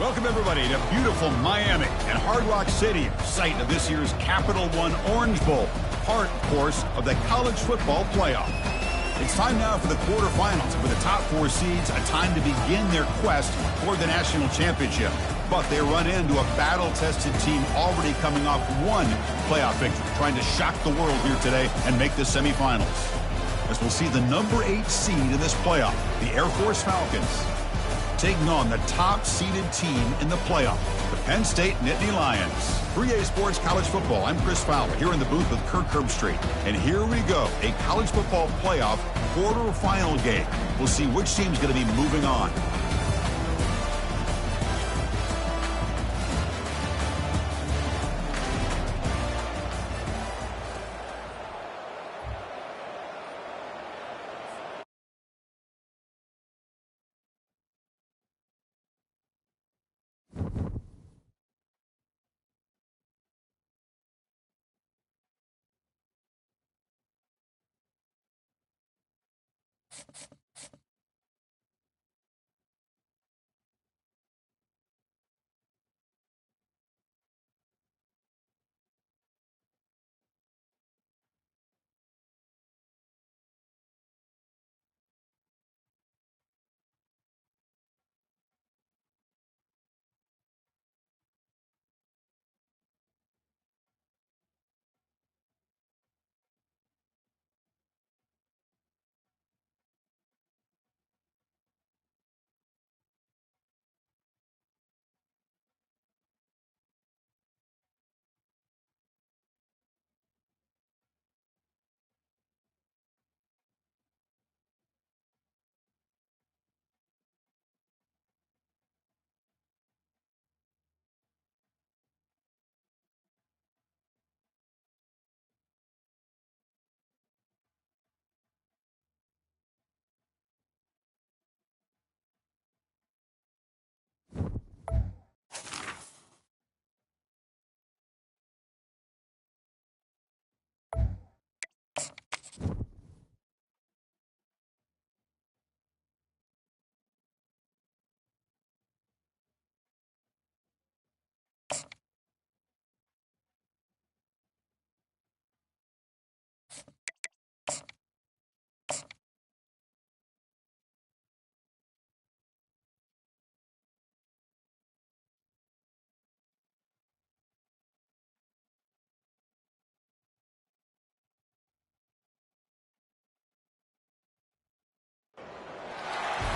Welcome, everybody, to beautiful Miami and Hard Rock Stadium, site of this year's Capital One Orange Bowl, part, of course, of the college football playoff. It's time now for the quarterfinals, for the top four seeds, a time to begin their quest for the national championship. But they run into a battle-tested team already coming off one playoff victory, trying to shock the world here today and make the semifinals. As we'll see the number 8 seed in this playoff, the Air Force Falcons, taking on the top-seeded team in the playoff, the Penn State Nittany Lions. 3A Sports College Football, I'm Chris Fowler, here in the booth with Kirk Herbstreit. And here we go, a college football playoff quarterfinal game. We'll see which team's going to be moving on.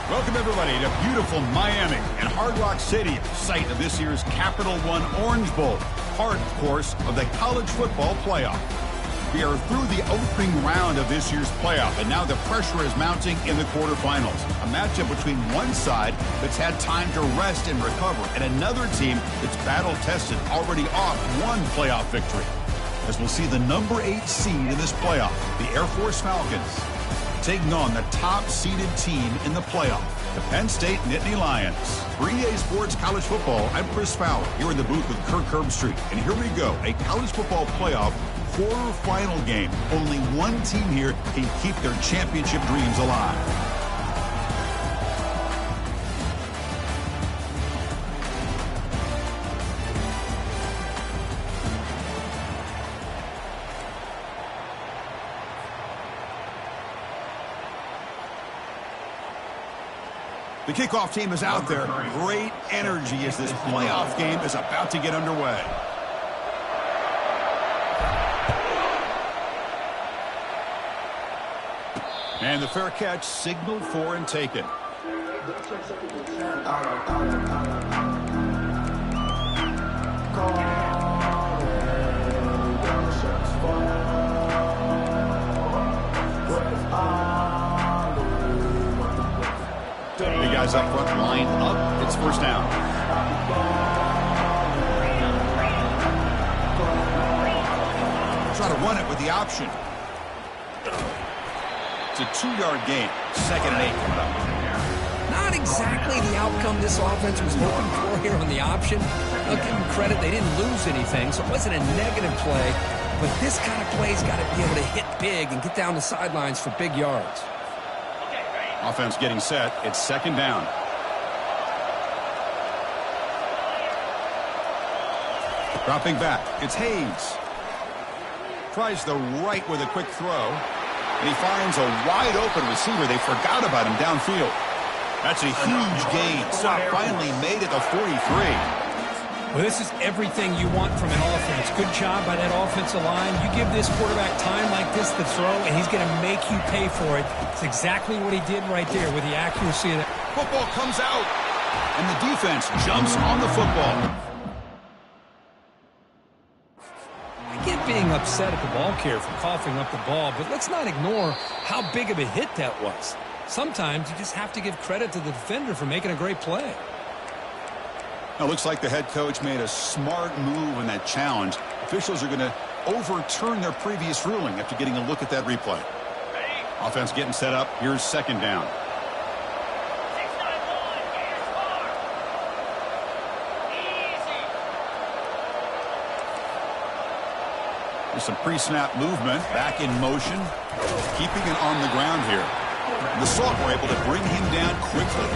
Welcome, everybody, to beautiful Miami and Hard Rock Stadium, site of this year's Capital One Orange Bowl, part, of course, of the college football playoff. We are through the opening round of this year's playoff, and now the pressure is mounting in the quarterfinals. A matchup between one side that's had time to rest and recover, and another team that's battle-tested, already off one playoff victory. As we'll see the number 8 seed in this playoff, the Air Force Falcons, taking on the top-seeded team in the playoff, the Penn State Nittany Lions. For EA Sports College Football, I'm Chris Fowler, here in the booth with Kirk Herbstreit. And here we go, a college football playoff quarterfinal game. Only one team here can keep their championship dreams alive. The kickoff team is out there. Great energy as this playoff game is about to get underway. And the fair catch signaled for and taken. The guys up front lined up. It's first down. Try to run it with the option. It's a 2-yard gain. 2nd and 8 coming up. Not exactly the outcome this offense was hoping for here on the option. I'll give them credit. They didn't lose anything, so it wasn't a negative play. But this kind of play's got to be able to hit big and get down the sidelines for big yards. Offense getting set. It's 2nd down. Dropping back. It's Hayes. Tries the right with a quick throw. And he finds a wide-open receiver. They forgot about him downfield. That's a huge gain. Stop finally made it to 43. Well, this is everything you want from an offense. Good job by that offensive line. You give this quarterback time like this to throw, and he's going to make you pay for it. It's exactly what he did right there with the accuracy of that. Football comes out, and the defense jumps on the football. I get being upset at the ball carrier for coughing up the ball, but let's not ignore how big of a hit that was. Sometimes you just have to give credit to the defender for making a great play. Now, looks like the head coach made a smart move in that challenge. Officials are going to overturn their previous ruling after getting a look at that replay. Offense getting set up. Here's 2nd down. There's some pre-snap movement. Back in motion. Keeping it on the ground here. And the Salt were able to bring him down quickly.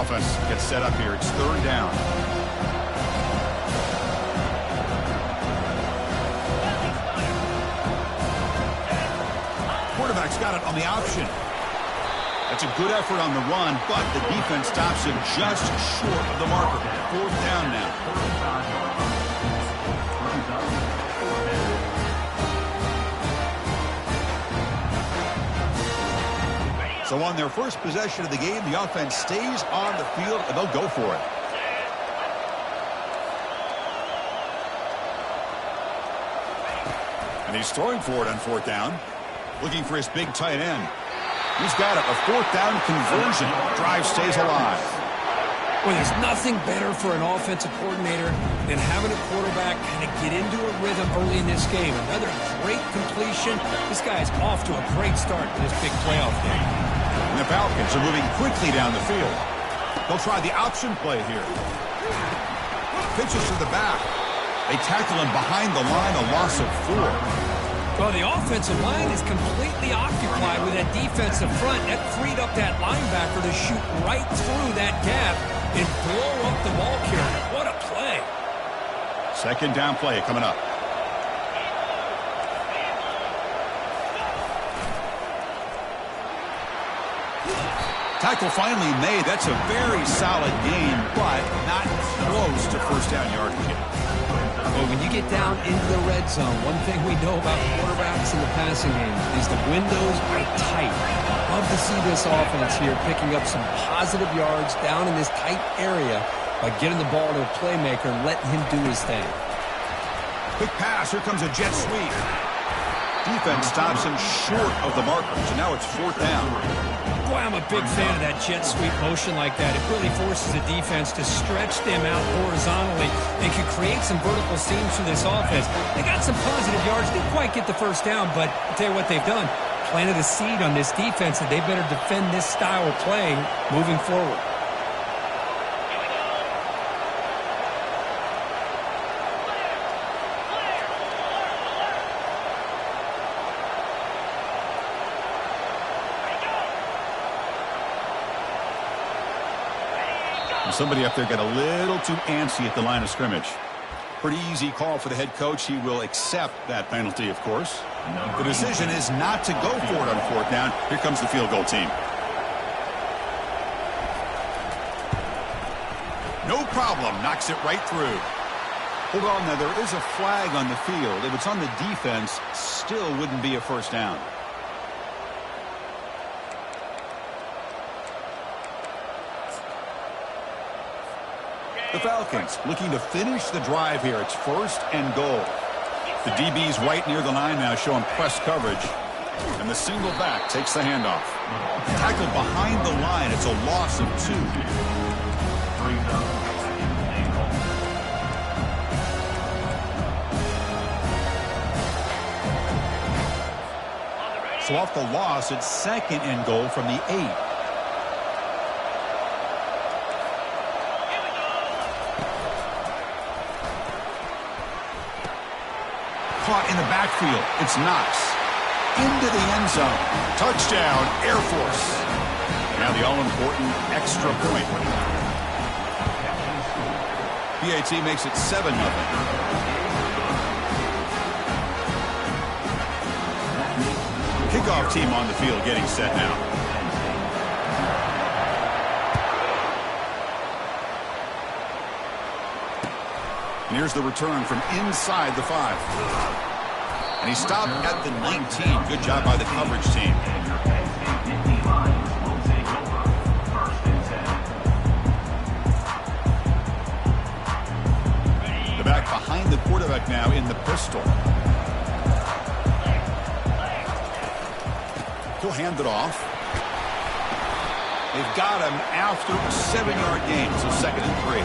Offense gets set up here. It's 3rd down. Quarterback's got it on the option. That's a good effort on the run, but the defense stops him just short of the marker. 4th down now. So on their first possession of the game, the offense stays on the field, and they'll go for it. And he's throwing for it on 4th down. Looking for his big tight end. He's got it. A 4th down conversion. Drive stays alive. Well, there's nothing better for an offensive coordinator than having a quarterback kind of get into a rhythm early in this game. Another great completion. This guy's off to a great start in this big playoff game. And the Falcons are moving quickly down the field. They'll try the option play here. Pitches to the back. They tackle him behind the line, a loss of 4. Well, the offensive line is completely occupied with that defensive front. That freed up that linebacker to shoot right through that gap and blow up the ball carrier. What a play. 2nd down play coming up. Tackle finally made. That's a very solid game, but not close to 1st down yardage yet. Well, when you get down into the red zone, one thing we know about quarterbacks in the passing game is the windows are tight. Love to see this offense here picking up some positive yards down in this tight area by getting the ball to a playmaker and letting him do his thing. Quick pass. Here comes a jet sweep. Defense stops him short of the markers, and now it's 4th down. Boy, I'm a big fan of that jet sweep motion like that. It really forces the defense to stretch them out horizontally and can create some vertical seams for this offense. They got some positive yards. Didn't quite get the first down, but I'll tell you what they've done. Planted a seed on this defense that they better defend this style of playing moving forward. Somebody up there got a little too antsy at the line of scrimmage. Pretty easy call for the head coach. He will accept that penalty, of course. The decision is not to go for it on 4th down. Here comes the field goal team. No problem. Knocks it right through. Hold on now. There is a flag on the field. If it's on the defense, still wouldn't be a first down. The Falcons looking to finish the drive here. It's 1st and goal. The DB's right near the line now, showing press coverage. And the single back takes the handoff. Tackled behind the line. It's a loss of 2. So off the loss, it's 2nd and goal from the 8. Caught in the backfield. It's Knox. Into the end zone. Touchdown, Air Force. Now the all-important extra point. PAT makes it 7-0. Kickoff team on the field getting set now. And here's the return from inside the 5. And he stopped at the 19. Good job by the coverage team. The back behind the quarterback now in the pistol. He'll hand it off. They've got him after a 7-yard gain, so 2nd and 3.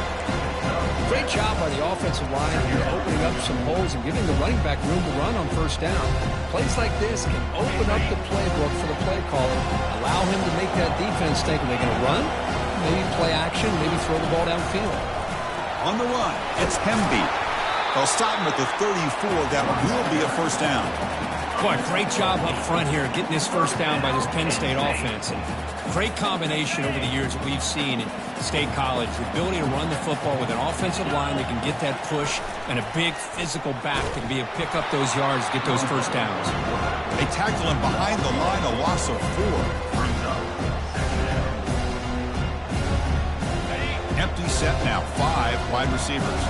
Great job by the offensive line here, opening up some holes and giving the running back room to run on 1st down. Plays like this can open up the playbook for the play caller, allow him to make that defense think, are they going to run? Maybe play action, maybe throw the ball downfield. On the run, it's Hemby. They'll stop him at the 34. That will be a 1st down. Boy, great job up front here getting this 1st down by this Penn State offense. And great combination over the years that we've seen in State College. The ability to run the football with an offensive line that can get that push and a big physical back that can be able to pick up those yards, get those 1st downs. They tackle him behind the line, a loss of 4. Empty set now, 5 wide receivers.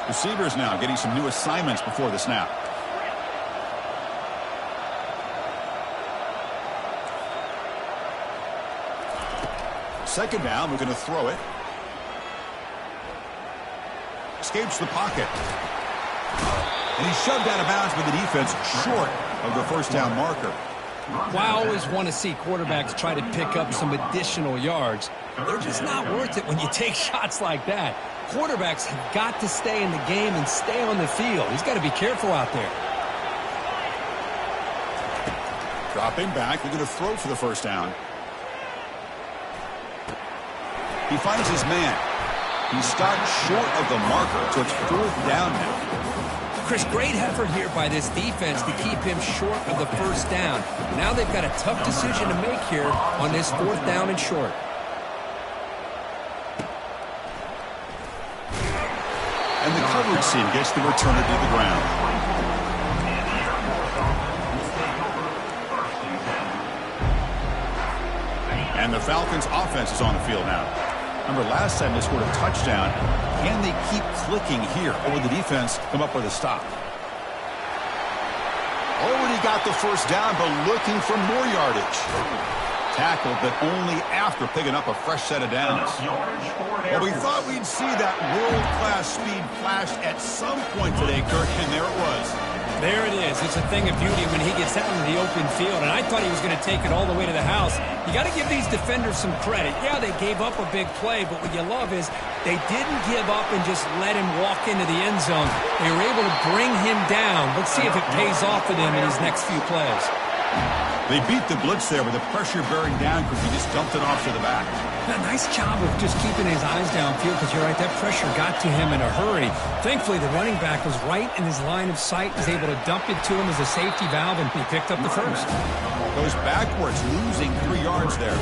Receivers now getting some new assignments before the snap. Second down, we're going to throw it. Escapes the pocket. And he's shoved out of bounds by the defense short of the 1st down marker. Well, I always want to see quarterbacks try to pick up some additional yards. They're just not worth it when you take shots like that. Quarterbacks have got to stay in the game and stay on the field. He's got to be careful out there. Dropping back. They're going to throw for the 1st down. He finds his man. He stopped short of the marker, so it's 4th down now. Chris, great effort here by this defense to keep him short of the 1st down. Now they've got a tough decision to make here on this 4th down and short. And the coverage team gets the returner to the ground. And the Falcons offense is on the field now. Remember, last time they scored a touchdown. Can they keep clicking here? Or will the defense come up with a stop? Already got the first down, but looking for more yardage. Tackled, but only after picking up a fresh set of downs. Well, we thought we'd see that world-class speed flashed at some point today, Kirk, and there it was. There it is. It's a thing of beauty when he gets out into the open field, and I thought he was going to take it all the way to the house. You got to give these defenders some credit. Yeah, they gave up a big play, but what you love is they didn't give up and just let him walk into the end zone. They were able to bring him down. Let's see if it pays off for them in these next few plays. They beat the blitz there with the pressure bearing down because he just dumped it off to the back. A nice job of just keeping his eyes downfield because you're right, that pressure got to him in a hurry. Thankfully, the running back was right in his line of sight, was able to dump it to him as a safety valve, and he picked up the first. Goes backwards, losing 3 yards there.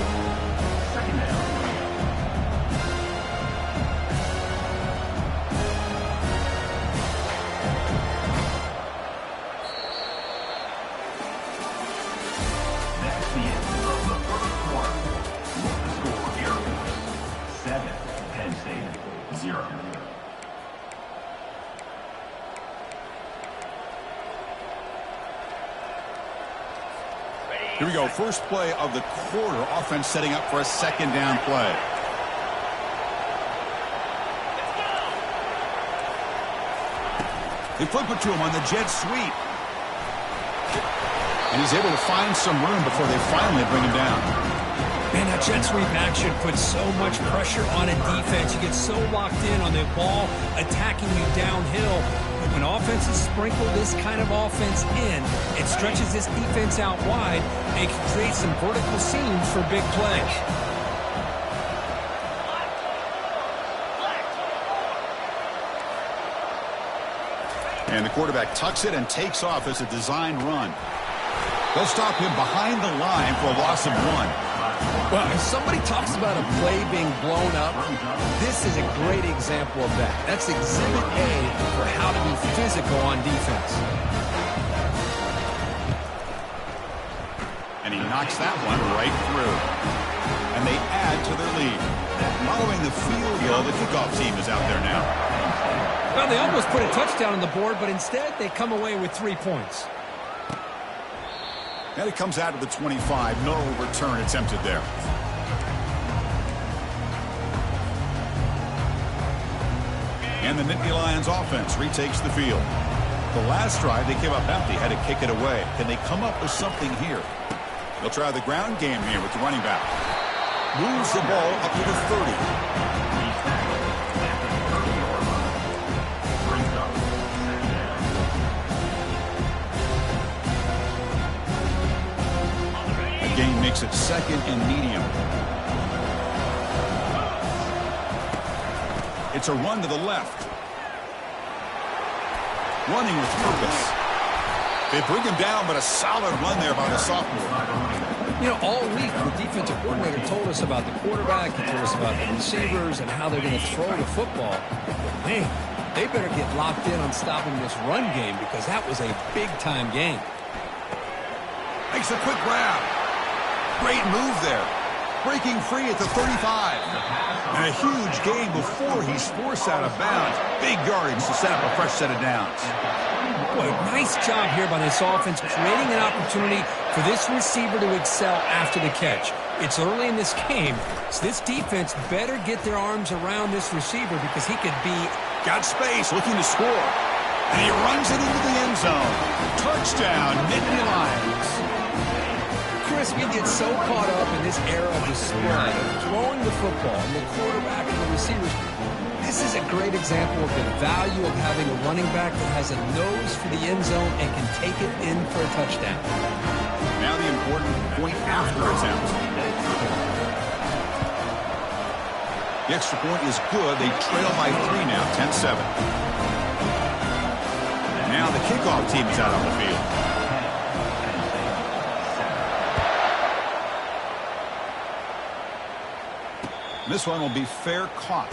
Here we go, first play of the quarter. Offense setting up for a second down play. They flip it to him on the jet sweep. And he's able to find some room before they finally bring him down. Man, that jet sweep action puts so much pressure on a defense. You get so locked in on the ball attacking you downhill. But when offenses sprinkle this kind of offense in, it stretches this defense out wide and can create some vertical seams for big plays. And the quarterback tucks it and takes off as a designed run. They'll stop him behind the line for a loss of 1. Well, if somebody talks about a play being blown up, this is a great example of that. That's Exhibit A for how to be physical on defense. And he knocks that one right through. And they add to their lead. Following the field goal, the kickoff team is out there now. Well, they almost put a touchdown on the board, but instead they come away with 3 points. And it comes out of the 25. No return attempted there. And the Nittany Lions offense retakes the field. The last drive they came up empty, had to kick it away. Can they come up with something here? They'll try the ground game here with the running back. Moves the ball up to the 30. Gain makes it second and medium. It's a run to the left. Running with purpose. They bring him down, but a solid run there by the sophomore. You know, all week the defensive coordinator told us about the quarterback, he told us about the receivers and how they're going to throw the football. Man, they better get locked in on stopping this run game because that was a big-time game. Makes a quick grab. Great move there. Breaking free at the 35. And a huge gain before he's forced out of bounds. Big yardage to set up a fresh set of downs. Boy, nice job here by this offense, creating an opportunity for this receiver to excel after the catch. It's early in this game, so this defense better get their arms around this receiver because he could be... Got space, looking to score. And he runs it into the end zone. Touchdown, Nittany Lions. Chris, we get so caught up in this era of the spread, of throwing the football, and the quarterback and the receivers. This is a great example of the value of having a running back that has a nose for the end zone and can take it in for a touchdown. Now the important point after attempt. The extra point is good. They trail by 3 now, 10-7. Now the kickoff team is out on the field. This one will be fair caught.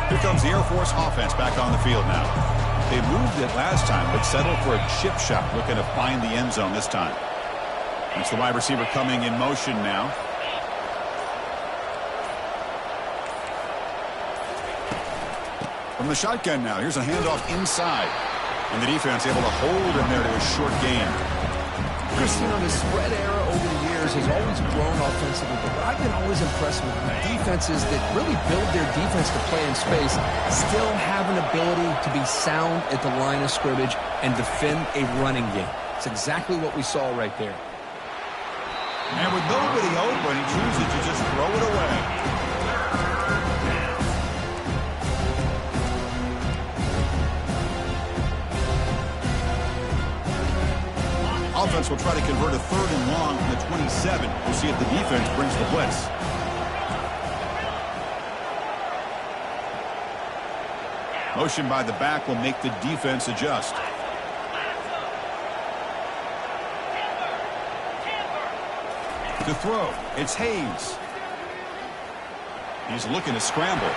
Here comes the Air Force offense back on the field now. They moved it last time, but settled for a chip shot, looking to find the end zone this time. It's the wide receiver coming in motion now. From the shotgun now, here's a handoff inside. And the defense able to hold him there to a short gain. Chris, you know, the spread era over the years has always grown offensively, but I've been always impressed with defenses that really build their defense to play in space, still have an ability to be sound at the line of scrimmage and defend a running game. It's exactly what we saw right there. And with nobody open, he chooses to just throw it away. Offense will try to convert a 3rd and long from the 27. We'll see if the defense brings the blitz. Motion by the back will make the defense adjust. To throw, it's Hayes. He's looking to scramble.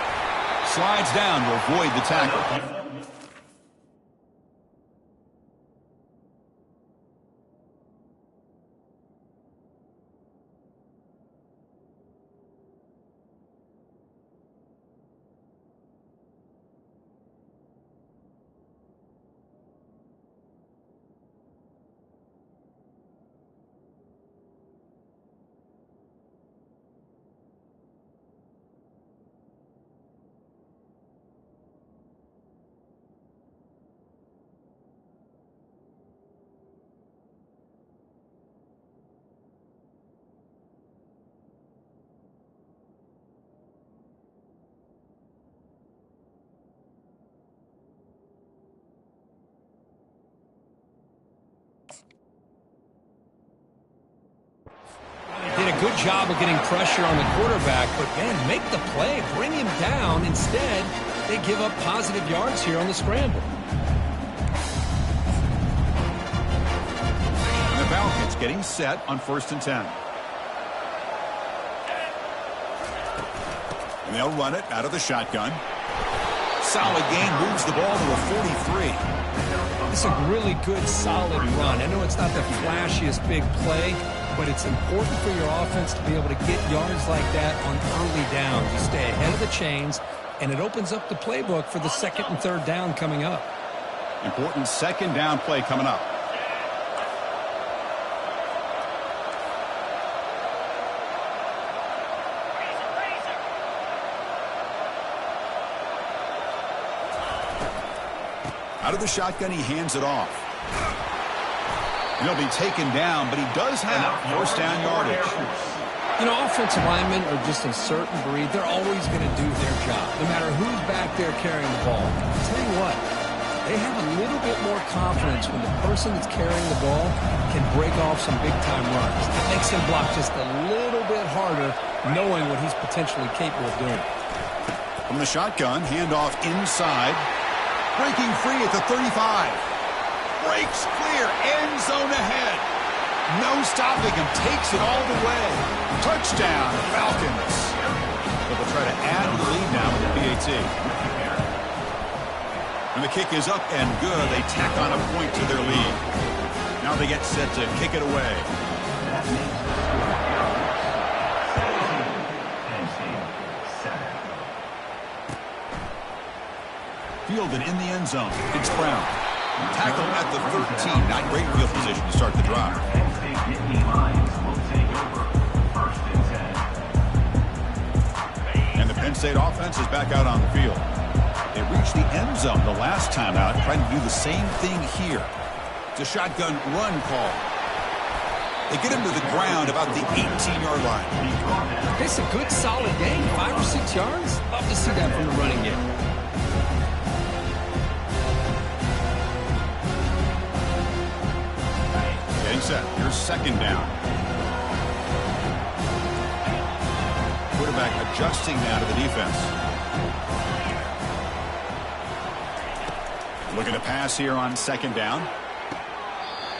Slides down to avoid the tackle. Did a good job of getting pressure on the quarterback, but, man, make the play. Bring him down. Instead, they give up positive yards here on the scramble. And the Falcons getting set on 1st and 10. And they'll run it out of the shotgun. Solid gain, moves the ball to a 43. It's a really good, solid run. I know it's not the flashiest big play, but it's important for your offense to be able to get yards like that on early downs. You stay ahead of the chains, and it opens up the playbook for the 2nd and 3rd down coming up. Important 2nd down play coming up. Out of the shotgun, he hands it off. He'll be taken down, but he does have 1st down yardage. You know, offensive linemen are just a certain breed. They're always going to do their job, no matter who's back there carrying the ball. I'll tell you what, they have a little bit more confidence when the person that's carrying the ball can break off some big-time runs. It makes him block just a little bit harder, knowing what he's potentially capable of doing. From the shotgun, handoff inside. Breaking free at the 35. Breaks clear, end zone ahead. No stopping him, takes it all the way. Touchdown, Falcons. But they'll try to add to the lead now with the PAT. And the kick is up and good. They tack on a point to their lead. Now they get set to kick it away. Fielded in the end zone. It's Brown. Tackle at the 13. Not great field position to start the drive. And the Penn State offense is back out on the field. They reached the end zone the last time out, trying to do the same thing here. It's a shotgun run call. They get him to the ground about the 18-yard line. It's a good, solid gain, 5 or 6 yards. Love to see that from the running game. Getting set. Here's 2nd down. Quarterback adjusting now to the defense. Looking to pass here on 2nd down.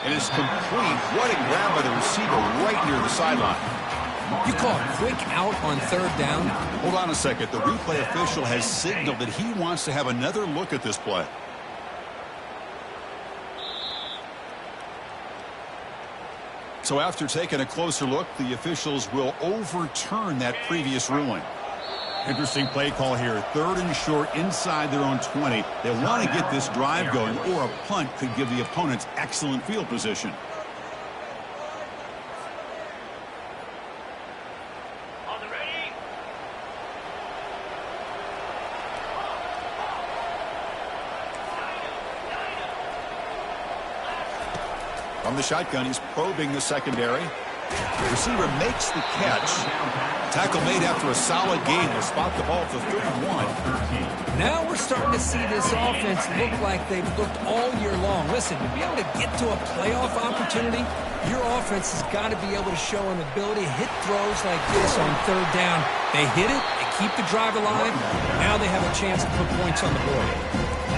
It is complete. What a grab by the receiver right near the sideline. You call a quick out on 3rd down? Hold on a second. The replay official has signaled that he wants to have another look at this play. So after taking a closer look, the officials will overturn that previous ruling. Interesting play call here. 3rd and short inside their own 20. They want to get this drive going, or a punt could give the opponents excellent field position. From the shotgun, he's probing the secondary. The receiver makes the catch. Tackle made after a solid gain. They'll spot the ball for 31. Now we're starting to see this offense look like they've looked all year long. Listen, to be able to get to a playoff opportunity, your offense has got to be able to show an ability to hit throws like this on 3rd down. They hit it, they keep the drive alive. Now they have a chance to put points on the board.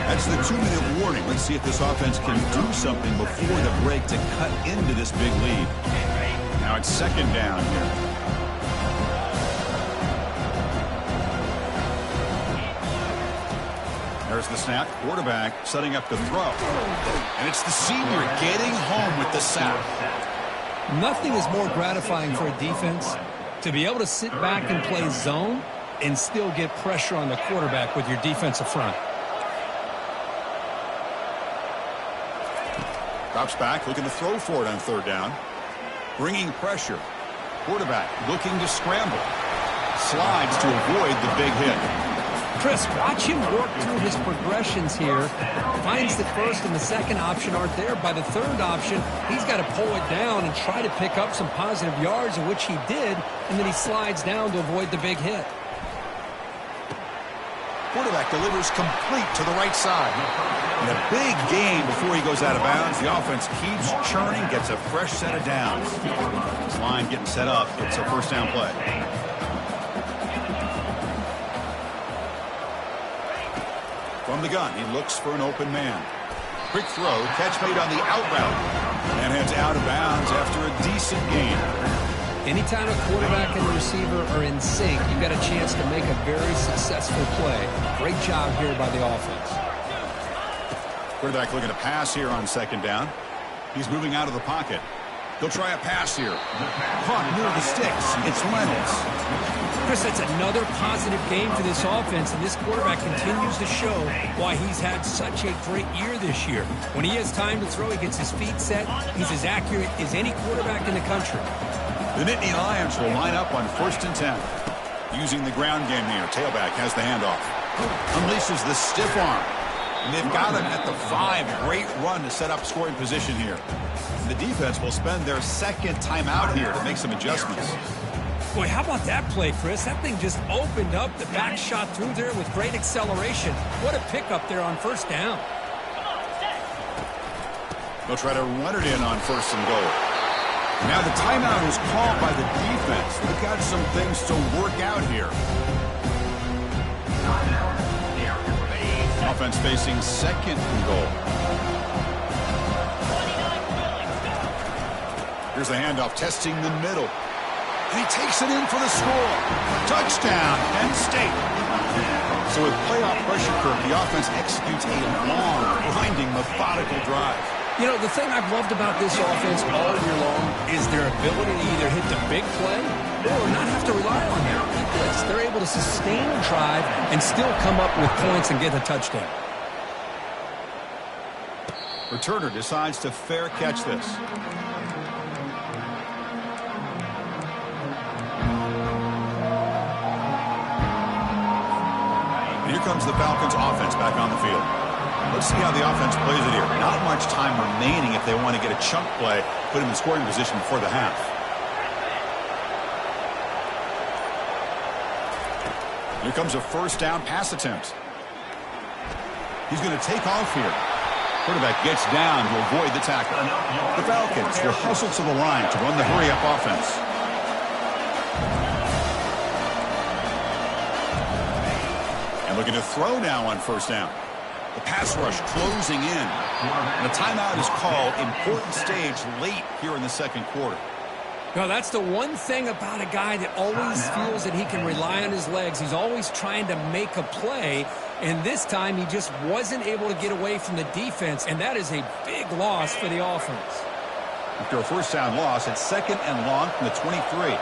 That's the 2-minute warning. Let's see if this offense can do something before the break to cut into this big lead. Now it's 2nd down here. There's the snap. Quarterback setting up the throw. And it's the senior getting home with the sack. Nothing is more gratifying for a defense to be able to sit back and play zone and still get pressure on the quarterback with your defensive front. Drops back, looking to throw for it on 3rd down. Bringing pressure. Quarterback looking to scramble. Slides to avoid the big hit. Chris, watch him work through his progressions here. Finds the 1st and the 2nd option aren't there. By the 3rd option, he's got to pull it down and try to pick up some positive yards, of which he did, and then he slides down to avoid the big hit. Quarterback delivers complete to the right side. And a big gain before he goes out of bounds. The offense keeps churning, gets a fresh set of downs. This line getting set up. It's a 1st down play. From the gun, he looks for an open man. Quick throw, catch made on the out route. And heads out of bounds after a decent gain. Anytime a quarterback and the receiver are in sync, you've got a chance to make a very successful play. Great job here by the offense. Quarterback looking to pass here on 2nd down. He's moving out of the pocket. He'll try a pass here. Caught near the sticks. It's Reynolds. Chris, that's another positive game for this offense, and this quarterback continues to show why he's had such a great year this year. When he has time to throw, he gets his feet set. He's as accurate as any quarterback in the country. The Nittany Lions will line up on 1st and 10. Using the ground game here. Tailback has the handoff. Unleashes the stiff arm. And they've got him at the 5. Great run to set up scoring position here. And the defense will spend their 2nd timeout here to make some adjustments. Boy, how about that play, Chris? That thing just opened up. The back shot through there with great acceleration. What a pickup there on 1st down. They'll try to run it in on 1st and goal. Now the timeout is called by the defense. They've got some things to work out here. Offense facing 2nd and goal. Here's the handoff, testing the middle. And he takes it in for the score. Touchdown, Penn State. So with playoff pressure curve, the offense executes a long, grinding, methodical drive. You know, the thing I've loved about this offense all year long is their ability to either hit the big play or not have to rely on them. Like this, they're able to sustain a drive and still come up with points and get a touchdown. Returner decides to fair catch this. Here comes the Falcons offense back on the field. Let's see how the offense plays it here. Not much time remaining if they want to get a chunk play, put him in scoring position before the half. Here comes a 1st down pass attempt. He's going to take off here. Quarterback gets down to avoid the tackle. The Falcons will hustle to the line to run the hurry-up offense. And looking to throw now on 1st down. The pass rush closing in. And a timeout is called. Important stage late here in the 2nd quarter. No, that's the one thing about a guy that always feels that he can rely on his legs. He's always trying to make a play, and this time he just wasn't able to get away from the defense, and that is a big loss for the offense. After a 1st down loss, it's 2nd and long from the 23.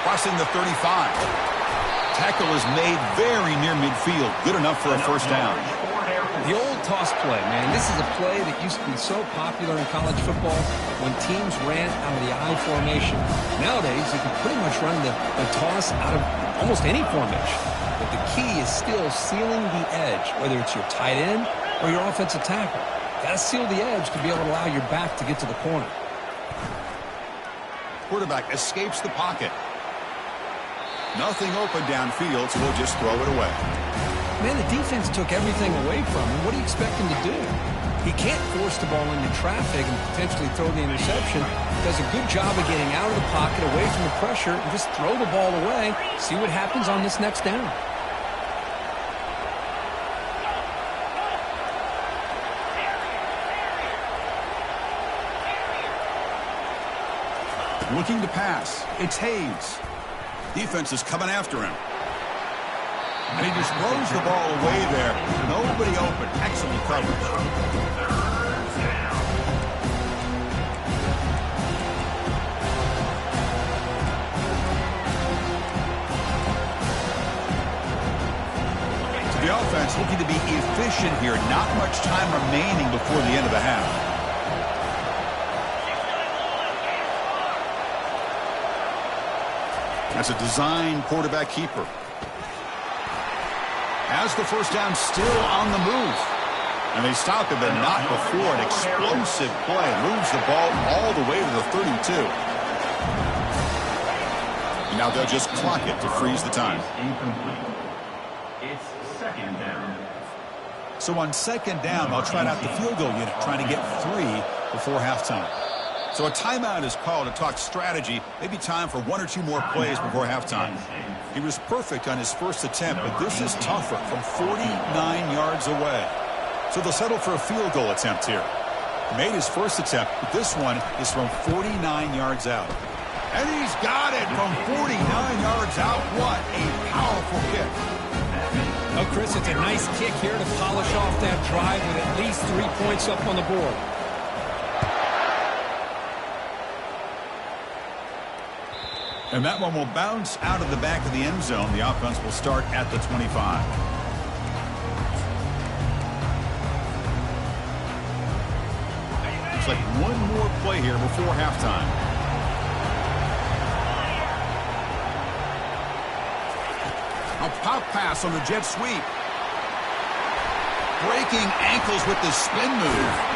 crossing the 35. Tackle is made very near midfield. Good enough for a first down. The old toss play, man. This is a play that used to be so popular in college football when teams ran out of the I formation. Nowadays, you can pretty much run the toss out of almost any formation. But the key is still sealing the edge, whether it's your tight end or your offensive tackle. Got to seal the edge to be able to allow your back to get to the corner. Quarterback escapes the pocket. Nothing open downfield, so we'll just throw it away. Man, the defense took everything away from him. What do you expect him to do? He can't force the ball into traffic and potentially throw the interception. Does a good job of getting out of the pocket, away from the pressure, and just throw the ball away. See what happens on this next down. Looking to pass. It's Hayes. Defense is coming after him. And he just throws the ball away there. Nobody open. Excellent coverage. So the offense looking to be efficient here. Not much time remaining before the end of the half. That's a design quarterback keeper. Has the first down, still on the move. And they stop him, but not before an explosive play. Moves the ball all the way to the 32. And now they'll just clock it to freeze the time. It's second down. So on second down, they'll try out the field goal unit, trying to get 3 before halftime. So a timeout is called to talk strategy. Maybe time for 1 or 2 more plays before halftime. He was perfect on his first attempt, but this is tougher from 49 yards away. So they'll settle for a field goal attempt here. He made his first attempt, but this one is from 49 yards out. And he's got it from 49 yards out. What a powerful kick. Oh, Chris, it's a nice kick here to polish off that drive with at least 3 points up on the board. And that one will bounce out of the back of the end zone. The offense will start at the 25. Looks like one more play here before halftime. A pop pass on the jet sweep. Breaking ankles with the spin move.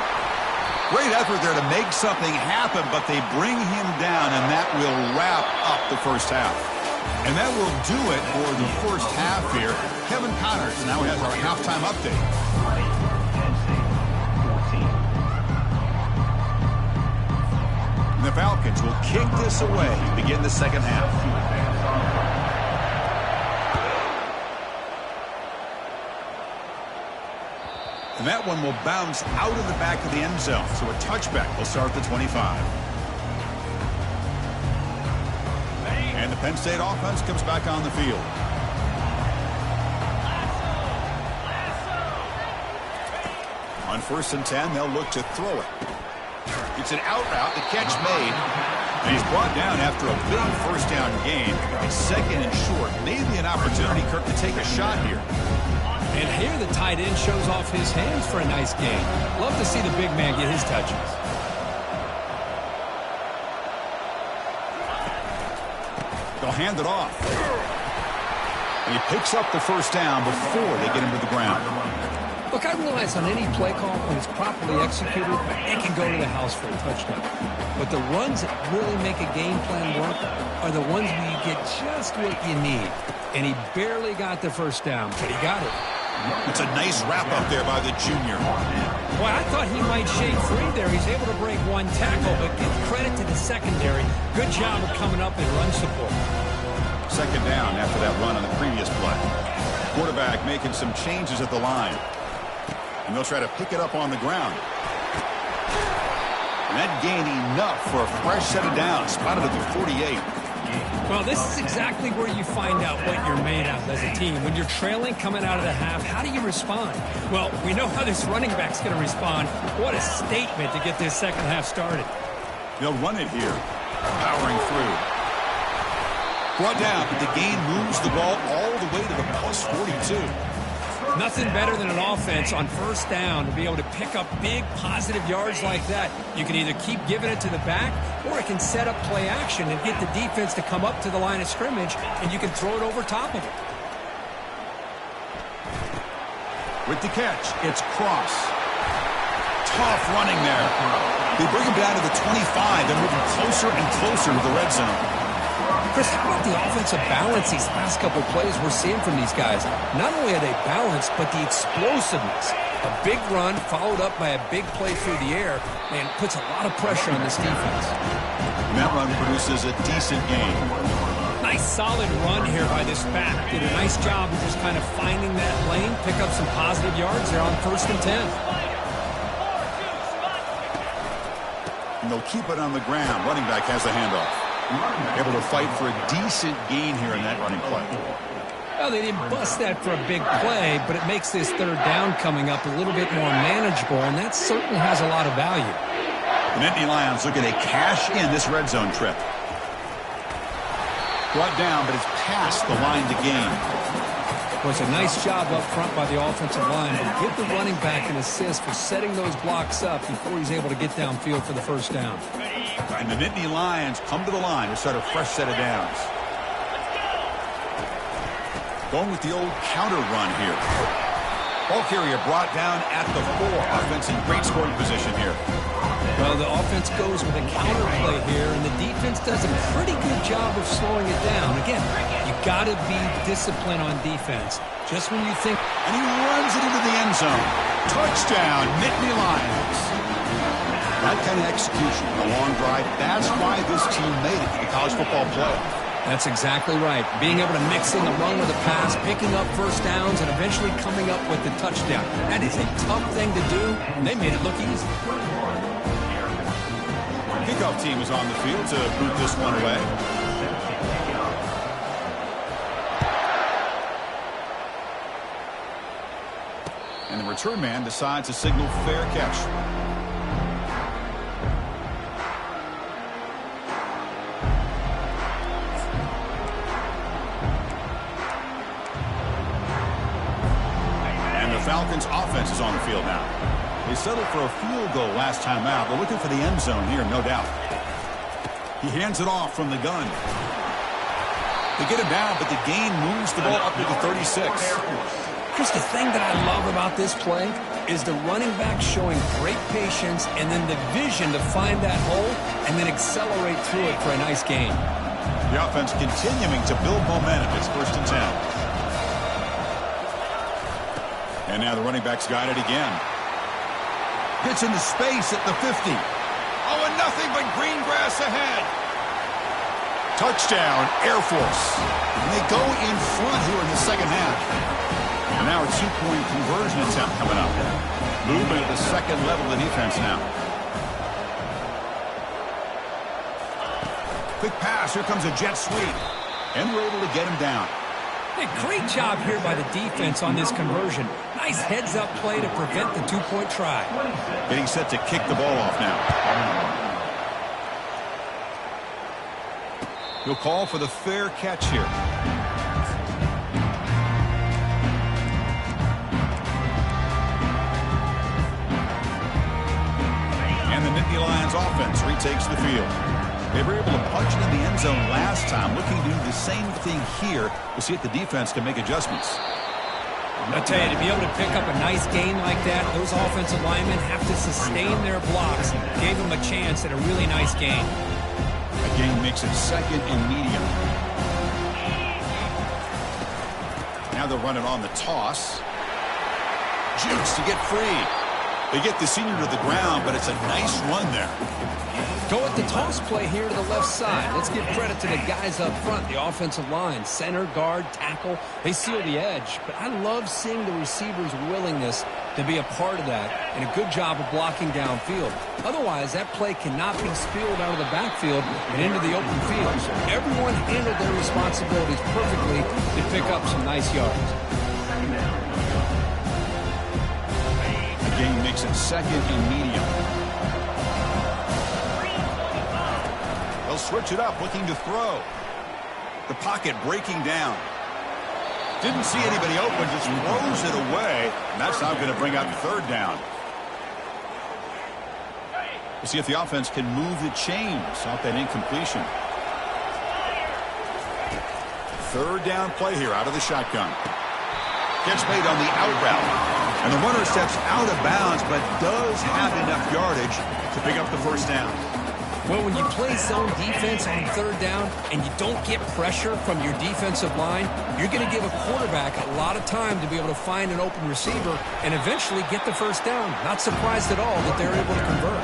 Great effort there to make something happen, but they bring him down, and that will wrap up the first half. And that will do it for the first half here. Kevin Connors now has our halftime update. And the Falcons will kick this away to begin the second half. And that one will bounce out of the back of the end zone. So a touchback will start at the 25. And the Penn State offense comes back on the field. On 1st and 10, they'll look to throw it. It's an out route, the catch made. And he's brought down after a big first down gain. It's 2nd and short. Maybe an opportunity, Kirk, to take a shot here. And here the tight end shows off his hands for a nice game. Love to see the big man get his touches. They'll hand it off. And he picks up the first down before they get him to the ground. Look, I realize on any play call, when it's properly executed, it can go to the house for a touchdown. But the runs that really make a game plan work are the ones where you get just what you need. And he barely got the first down, but he got it. It's a nice wrap-up there by the junior. Boy, I thought he might shade free there. He's able to break one tackle, but give credit to the secondary. Good job of coming up in run support. Second down after that run on the previous play. Quarterback making some changes at the line. And they'll try to pick it up on the ground. And that gained enough for a fresh set of downs. Spotted at the 48. Well, this is exactly where you find out what you're made of as a team. When you're trailing coming out of the half, how do you respond? Well, we know how this running back's going to respond. What a statement to get this second half started. They'll run it here. Powering through. Brought down, but the gain moves the ball all the way to the plus 42. Nothing better than an offense on first down to be able to pick up big positive yards like that. You can either keep giving it to the back, or it can set up play action and get the defense to come up to the line of scrimmage, and you can throw it over top of it. With the catch, it's Cross. Tough running there. They bring him down to the 25. They're moving closer and closer to the red zone. Chris, how about the offensive balance these last couple plays we're seeing from these guys? Not only are they balanced, but the explosiveness. A big run followed up by a big play through the air, man, puts a lot of pressure on this defense. And that run produces a decent gain. Nice solid run here by this back. Did a nice job of just kind of finding that lane, pick up some positive yards there on 1st and 10. And they'll keep it on the ground. Running back has the handoff. Able to fight for a decent gain here in that running play. Well, they didn't bust that for a big play, but it makes this 3rd down coming up a little bit more manageable, and that certainly has a lot of value. The Nittany Lions looking to cash in this red zone trip. Brought down, but it's past the line to gain. Was a nice job up front by the offensive line. Give the running back an assist for setting those blocks up before he's able to get downfield for the 1st down. And the Nittany Lions come to the line to start a fresh set of downs. Going with the old counter run here. Ball carrier brought down at the 4. Offense in great scoring position here. Well, the offense goes with a counter play here, and the defense does a pretty good job of slowing it down. Again, you got to be disciplined on defense. Just when you think... And he runs it into the end zone. Touchdown, Nittany Lions. That kind of execution, a long drive, that's why this team made it to the college football playoff. That's exactly right. Being able to mix in the run with the pass, picking up 1st downs, and eventually coming up with the touchdown. That is a tough thing to do, and they made it look easy. Kickoff team is on the field to boot this one away. And the return man decides to signal fair catch. Falcons offense is on the field now. They settled for a field goal last time out. They're looking for the end zone here, no doubt. He hands it off from the gun. They get him down, but the gain moves the ball up to the 36. Chris, the thing that I love about this play is the running back showing great patience and then the vision to find that hole and then accelerate through it for a nice gain. The offense continuing to build momentum. It's 1st and 10. And now the running back's got it again. Gets into space at the 50. Oh, and nothing but green grass ahead. Touchdown, Air Force. And they go in front here in the 2nd half. And now a 2-point conversion attempt coming up. Movement at the 2nd level of the defense now. Quick pass. Here comes a jet sweep. And we're able to get him down. Hey, great job here by the defense on this conversion. Nice heads-up play to prevent the 2-point try. Getting set to kick the ball off now. He'll call for the fair catch here. And the Nittany Lions offense retakes the field. They were able to punch it in the end zone last time. Looking to do the same thing here. We'll see if the defense can make adjustments. I'll tell you, to be able to pick up a nice gain like that, those offensive linemen have to sustain their blocks. Gave them a chance at a really nice gain. That gain makes it 2nd and medium. Now they'll run it on the toss. Jukes to get free. They get the senior to the ground, but it's a nice run there. Go with the toss play here to the left side. Let's give credit to the guys up front, the offensive line, center, guard, tackle. They seal the edge. But I love seeing the receiver's willingness to be a part of that and a good job of blocking downfield. Otherwise, that play cannot be spilled out of the backfield and into the open field. So everyone handled their responsibilities perfectly to pick up some nice yards. The gain makes it 2nd and medium. They'll switch it up, looking to throw. The pocket breaking down. Didn't see anybody open, just throws it away. And that's now going to bring out third down. We'll see if the offense can move the chains off that incompletion. Third down play here out of the shotgun. Gets made on the out route. And the runner steps out of bounds, but does have enough yardage to pick up the first down. Well, when you play zone defense on third down and you don't get pressure from your defensive line, you're going to give a quarterback a lot of time to be able to find an open receiver and eventually get the first down. Not surprised at all that they're able to convert.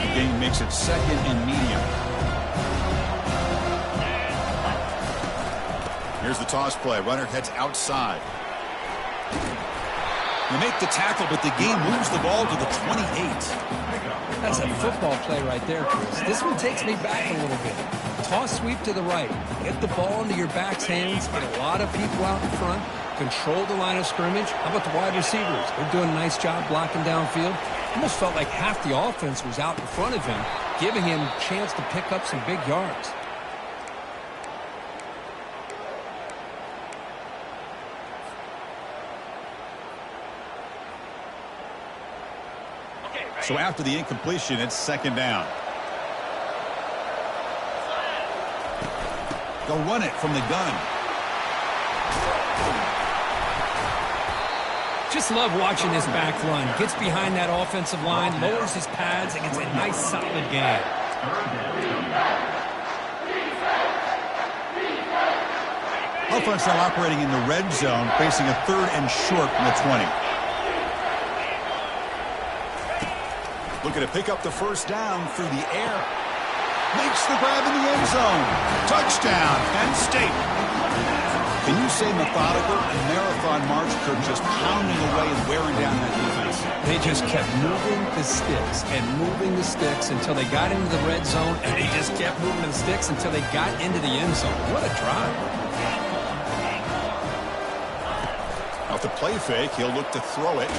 The game makes it second and medium. Here's the toss play. Runner heads outside. They make the tackle, but the game moves the ball to the 28. That's a football play right there, Chris. This one takes me back a little bit. Toss sweep to the right. Get the ball into your back's hands. Get a lot of people out in front. Control the line of scrimmage. How about the wide receivers? They're doing a nice job blocking downfield. Almost felt like half the offense was out in front of him, giving him a chance to pick up some big yards. So after the incompletion, it's second down. They'll run it from the gun. Just love watching this back run. Gets behind that offensive line, lowers his pads, and gets a nice solid gain. Offense now operating in the red zone, facing a third and short from the 20. Looking to pick up the first down through the air. Makes the grab in the end zone. Touchdown, Penn State. Can you say methodical? A marathon march, Kirk, just pounding away and wearing down that defense. They just kept moving the sticks and moving the sticks until they got into the red zone, and they just kept moving the sticks until they got into the end zone. What a drive. Off the play fake, he'll look to throw it.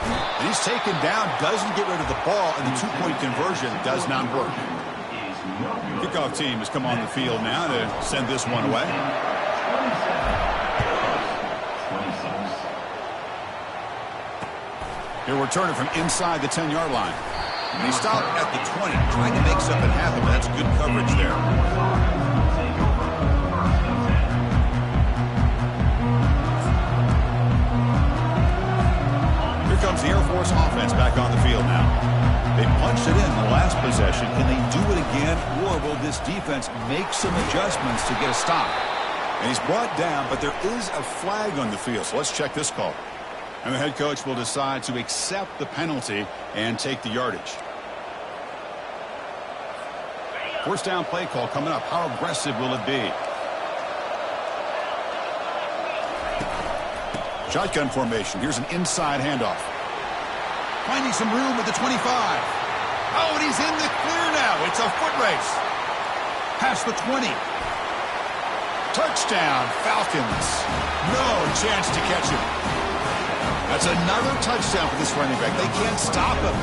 And he's taken down, doesn't get rid of the ball, and the two-point conversion does not work. Kickoff team has come on the field now to send this one away. He'll return it from inside the 10-yard line. And he stopped at the 20, trying to make something happen. That's good coverage there. Here comes the Air Force offense back on the field now. They punched it in the last possession. Can they do it again, or will this defense make some adjustments to get a stop? And he's brought down, but there is a flag on the field, so let's check this call. And the head coach will decide to accept the penalty and take the yardage. First down play call coming up. How aggressive will it be? Shotgun formation. Here's an inside handoff. Finding some room at the 25. Oh, and he's in the clear now. It's a foot race. Past the 20. Touchdown, Falcons. No chance to catch him. That's another touchdown for this running back. They can't stop him.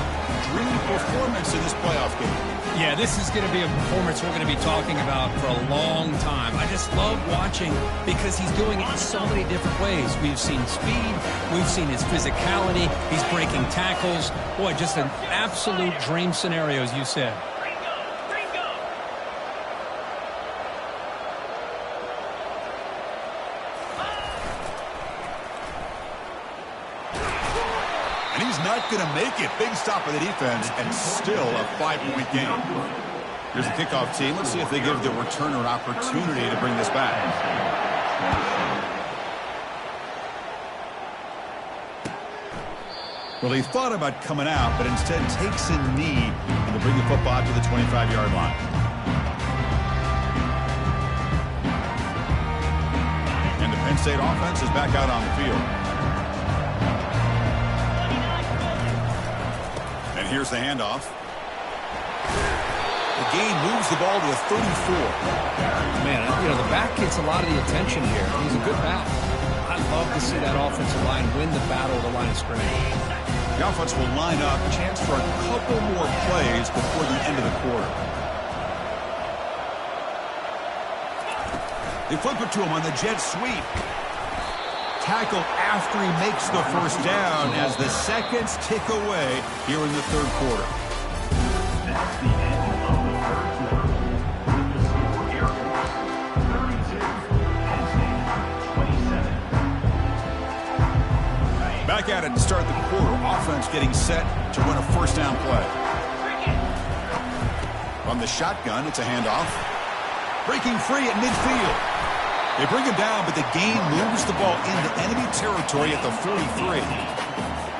Dream performance in this playoff game. Yeah, this is going to be a performance we're going to be talking about for a long time. I just love watching because he's doing it in so many different ways. We've seen speed. We've seen his physicality. He's breaking tackles. Boy, just an absolute dream scenario, as you said. Not going to make it. Big stop of the defense and still a 5-point game. Here's the kickoff team. Let's see if they give the returner an opportunity to bring this back. Well, he thought about coming out, but instead takes a knee and to bring the football to the 25-yard line. And the Penn State offense is back out on the field. Here's the handoff. The gain moves the ball to a 34. Man, you know, the back gets a lot of the attention here. He's a good back. I love to see that offensive line win the battle of the line of scrimmage. The offense will line up, chance for a couple more plays before the end of the quarter. They flip it to him on the jet sweep. Tackle after he makes the first down as the seconds tick away here in the third quarter. That's the end of the third quarter. With the score, Air Force 32, Penn State 27. Back at it to start the quarter. Offense getting set to run a first down play. From the shotgun, it's a handoff. Breaking free at midfield. They bring him down, but the gain moves the ball into enemy territory at the 43.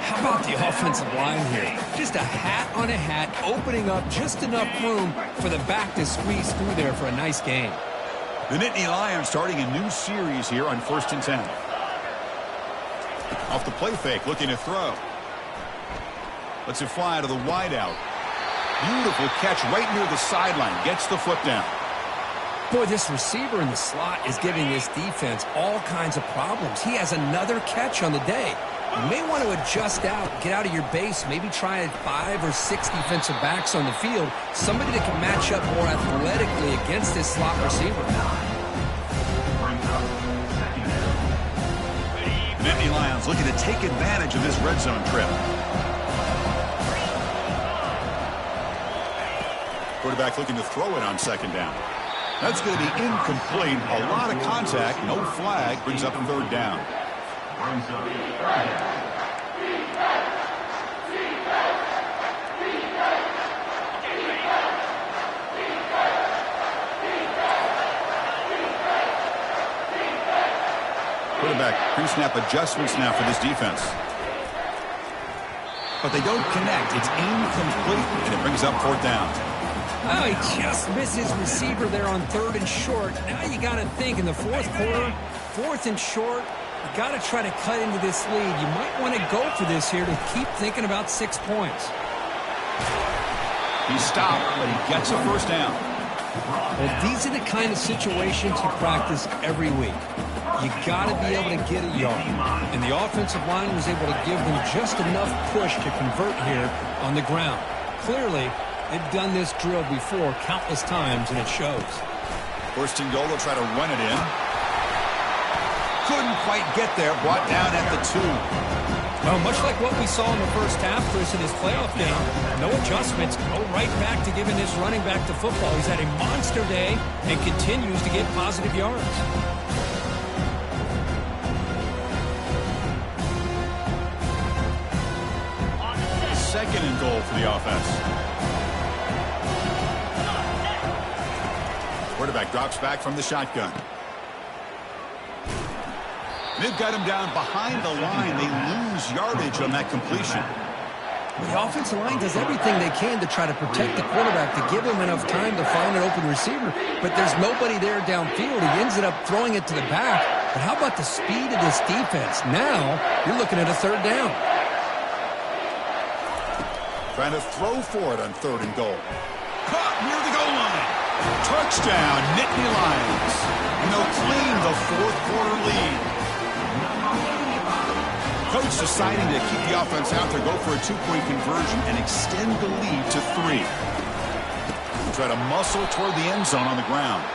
How about the offensive line here? Just a hat on a hat, opening up just enough room for the back to squeeze through there for a nice gain. The Nittany Lions starting a new series here on 1st and 10. Off the play fake, looking to throw. Lets it fly to the wideout. Beautiful catch right near the sideline. Gets the foot down. Boy, this receiver in the slot is giving this defense all kinds of problems. He has another catch on the day. You may want to adjust out, get out of your base, maybe try 5 or 6 defensive backs on the field, somebody that can match up more athletically against this slot receiver. The Nittany Lions looking to take advantage of this red zone trip. Quarterback looking to throw it on second down. That's going to be incomplete. A lot of contact. No flag. Brings up third down. Quarterback pre-snap adjustments now for this defense. But they don't connect. It's incomplete, and it brings up fourth down. Oh, he just missed his receiver there on 3rd and short. Now you got to think in the fourth quarter, 4th and short, you got to try to cut into this lead. You might want to go for this here to keep thinking about 6 points. He stopped, but he gets a first down. Well, these are the kind of situations you practice every week. You got to be able to get a yard. And the offensive line was able to give them just enough push to convert here on the ground. Clearly, they've done this drill before countless times, and it shows. First and goal, they'll try to run it in. Couldn't quite get there. Brought down at the 2. Well, much like what we saw in the first half, Chris, in his playoff game, no adjustments. Go right back to giving this running back to football. He's had a monster day and continues to get positive yards. Second and goal for the offense. Quarterback drops back from the shotgun. They've got him down behind the line. They lose yardage on that completion. The offensive line does everything they can to try to protect the quarterback, to give him enough time to find an open receiver. But there's nobody there downfield. He ends up throwing it to the back. But how about the speed of this defense? Now you're looking at a 3rd down. Trying to throw for it on 3rd and goal. Caught near the goal line. Touchdown, Nittany Lions. And they'll claim the 4th quarter lead. Coach deciding to keep the offense out there, go for a 2-point conversion and extend the lead to 3. Try to muscle toward the end zone on the ground.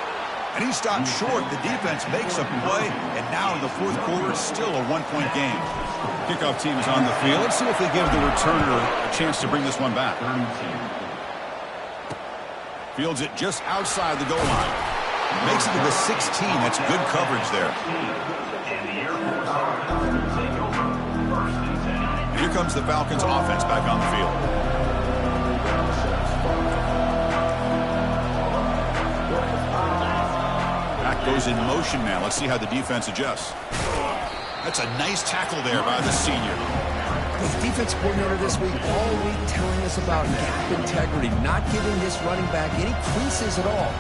And he stopped short. The defense makes a play, and now in the 4th quarter, still a 1-point game. Kickoff team is on the field. Let's see if they give the returner a chance to bring this one back. Fields it just outside the goal line. Makes it to the 16. That's good coverage there. And here comes the Falcons offense back on the field. Back goes in motion now. Let's see how the defense adjusts. That's a nice tackle there by the senior. The defense coordinator this week all week telling us about gap integrity, not giving this running back any creases at all.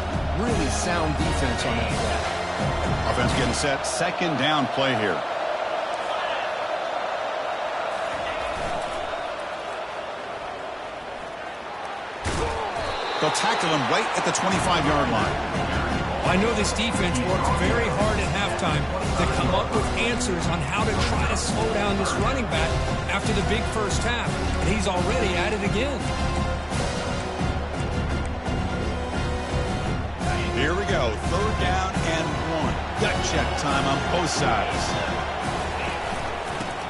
Really sound defense on that play. Offense getting set. Second down play here. They'll tackle him right at the 25-yard line. I know this defense worked very hard at halftime to come up with answers on how to try to slow down this running back after the big first half. And he's already at it again. Here we go. 3rd down and 1. Gut check time on both sides.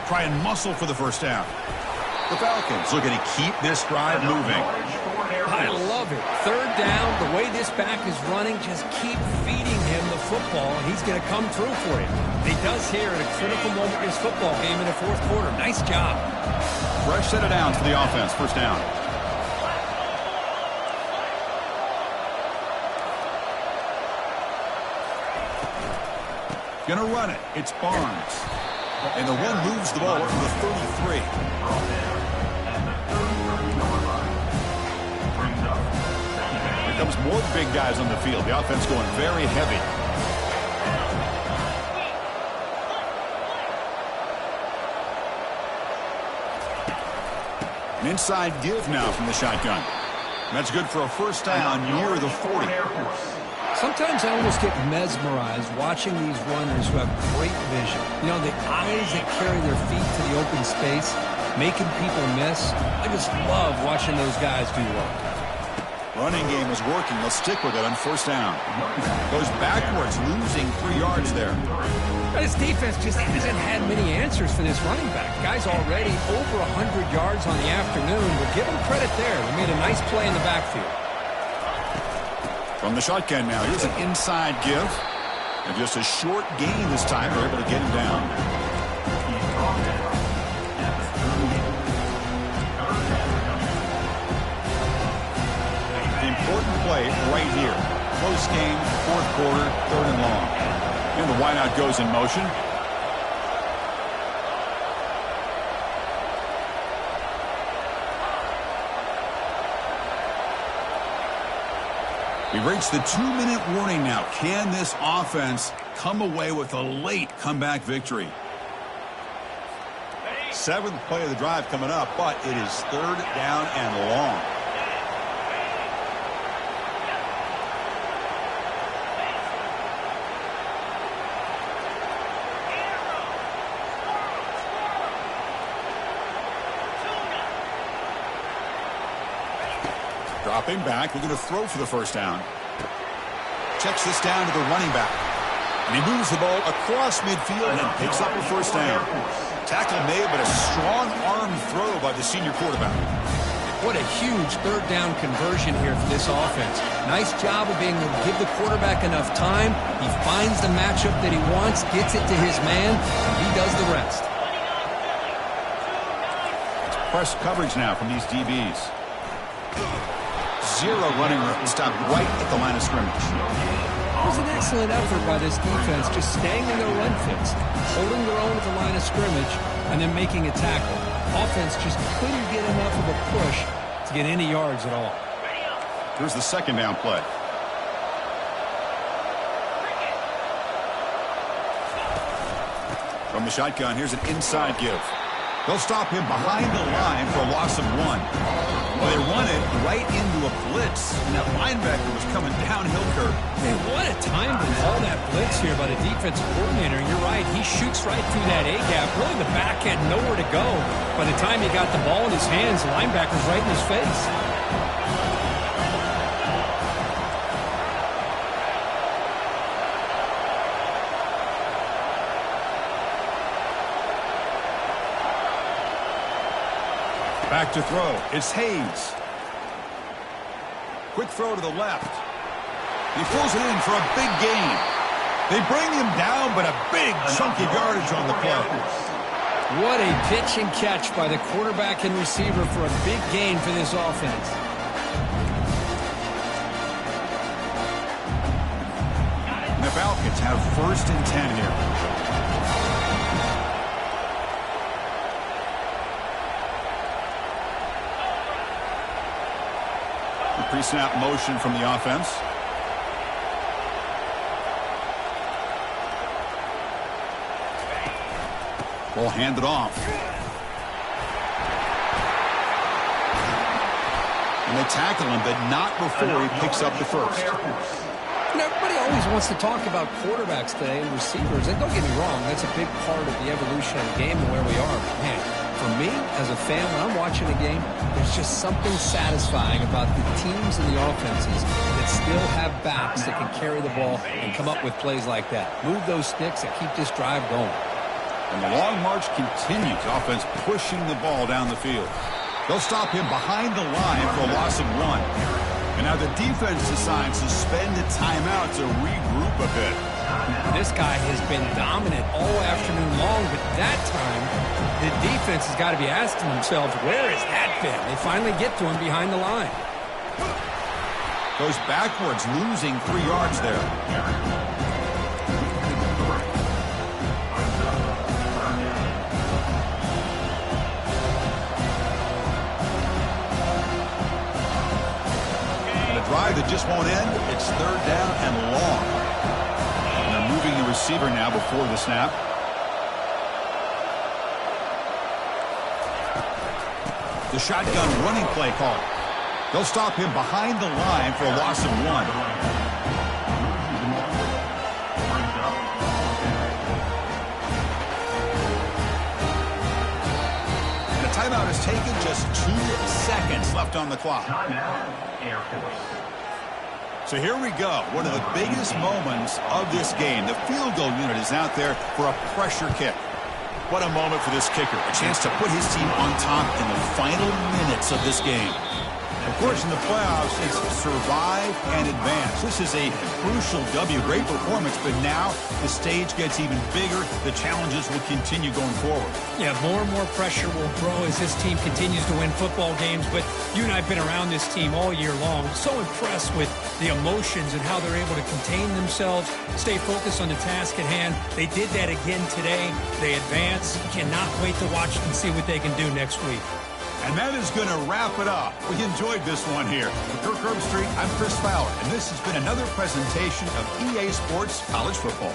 Try and muscle for the first down. The Falcons looking to keep this drive moving. I love it. 3rd down, the way this back is running, just keep feeding him the football, and he's going to come through for you. And he does here at a critical moment in this football game in the 4th quarter. Nice job. Fresh set of downs for the offense. First down. Gonna run it. It's Barnes. And the one moves the ball to the 33. Here comes more big guys on the field. The offense going very heavy. An inside give now from the shotgun. And that's good for a first down near the 40. Sometimes I almost get mesmerized watching these runners who have great vision. You know, the eyes that carry their feet to the open space, making people miss. I just love watching those guys do work. Running game is working. They'll stick with it on first down. Goes backwards, losing 3 yards there. But his defense just hasn't had many answers for this running back. Guy's already over 100 yards on the afternoon, but give him credit there. They made a nice play in the backfield. From the shotgun now, here's an inside give. And just a short gain this time. They're able to get him down. The important play right here. Close game, 4th quarter, 3rd and long. And the wideout goes in motion. We reached the 2-minute warning now. Can this offense come away with a late comeback victory? 7th play of the drive coming up, but it is 3rd down and long. Dropping back, we're going to throw for the first down. Checks this down to the running back. And he moves the ball across midfield and picks up a first down. Tackle made, but a strong arm throw by the senior quarterback. What a huge 3rd down conversion here for this offense. Nice job of being able to give the quarterback enough time. He finds the matchup that he wants, gets it to his man, and he does the rest. It's press coverage now from these DBs. 0 running room. Stopped right at the line of scrimmage. It was an excellent effort by this defense, just staying in their run fits, holding their own at the line of scrimmage, and then making a tackle. Offense just couldn't get enough of a push to get any yards at all. Here's the 2nd down play. From the shotgun, here's an inside give. They'll stop him behind the line for a loss of 1. Well, they run it right into a blitz, and that linebacker was coming downhill curve. Man, what a time to call that blitz here by the defensive coordinator. You're right, he shoots right through that A-gap. Really, the back had nowhere to go. By the time he got the ball in his hands, the linebacker's right in his face. Back to throw. It's Hayes. Quick throw to the left. He throws it in for a big gain. They bring him down, but a big chunk of yardage on the play. What a pitch and catch by the quarterback and receiver for a big gain for this offense. And the Falcons have 1st and 10 here. Pre-snap motion from the offense. Ball handed off. And they tackle him, but not before he picks up the first. And everybody always wants to talk about quarterbacks today and receivers. And don't get me wrong, that's a big part of the evolution of the game and where we are. But man, for me, as a fan, when I'm watching a game, there's just something satisfying about the teams and the offenses that still have backs that can carry the ball and come up with plays like that. Move those sticks and keep this drive going. And the long march continues. Offense pushing the ball down the field. They'll stop him behind the line for a loss of 1. And now the defense decides to spend a timeout to regroup a bit. This guy has been dominant all afternoon long, but that time, the defense has got to be asking themselves, where has that been? They finally get to him behind the line. Goes backwards, losing 3 yards there. Drive that just won't end. It's 3rd down and long. And they're moving the receiver now before the snap. The shotgun running play call. They'll stop him behind the line for a loss of 1. And a timeout is taken, just 2 seconds left on the clock. Air Force. So here we go. One of the biggest moments of this game. The field goal unit is out there for a pressure kick. What a moment for this kicker. A chance to put his team on top in the final minutes of this game. Of course, in the playoffs, it's survive and advance. This is a crucial W. Great performance, but now the stage gets even bigger. The challenges will continue going forward. Yeah, more and more pressure will grow as this team continues to win football games. But you and I have been around this team all year long. So impressed with the emotions and how they're able to contain themselves, stay focused on the task at hand. They did that again today. They advance. Cannot wait to watch and see what they can do next week. And that is going to wrap it up. We enjoyed this one here. For Kirk Herbstreit, I'm Chris Fowler, and this has been another presentation of EA Sports College Football.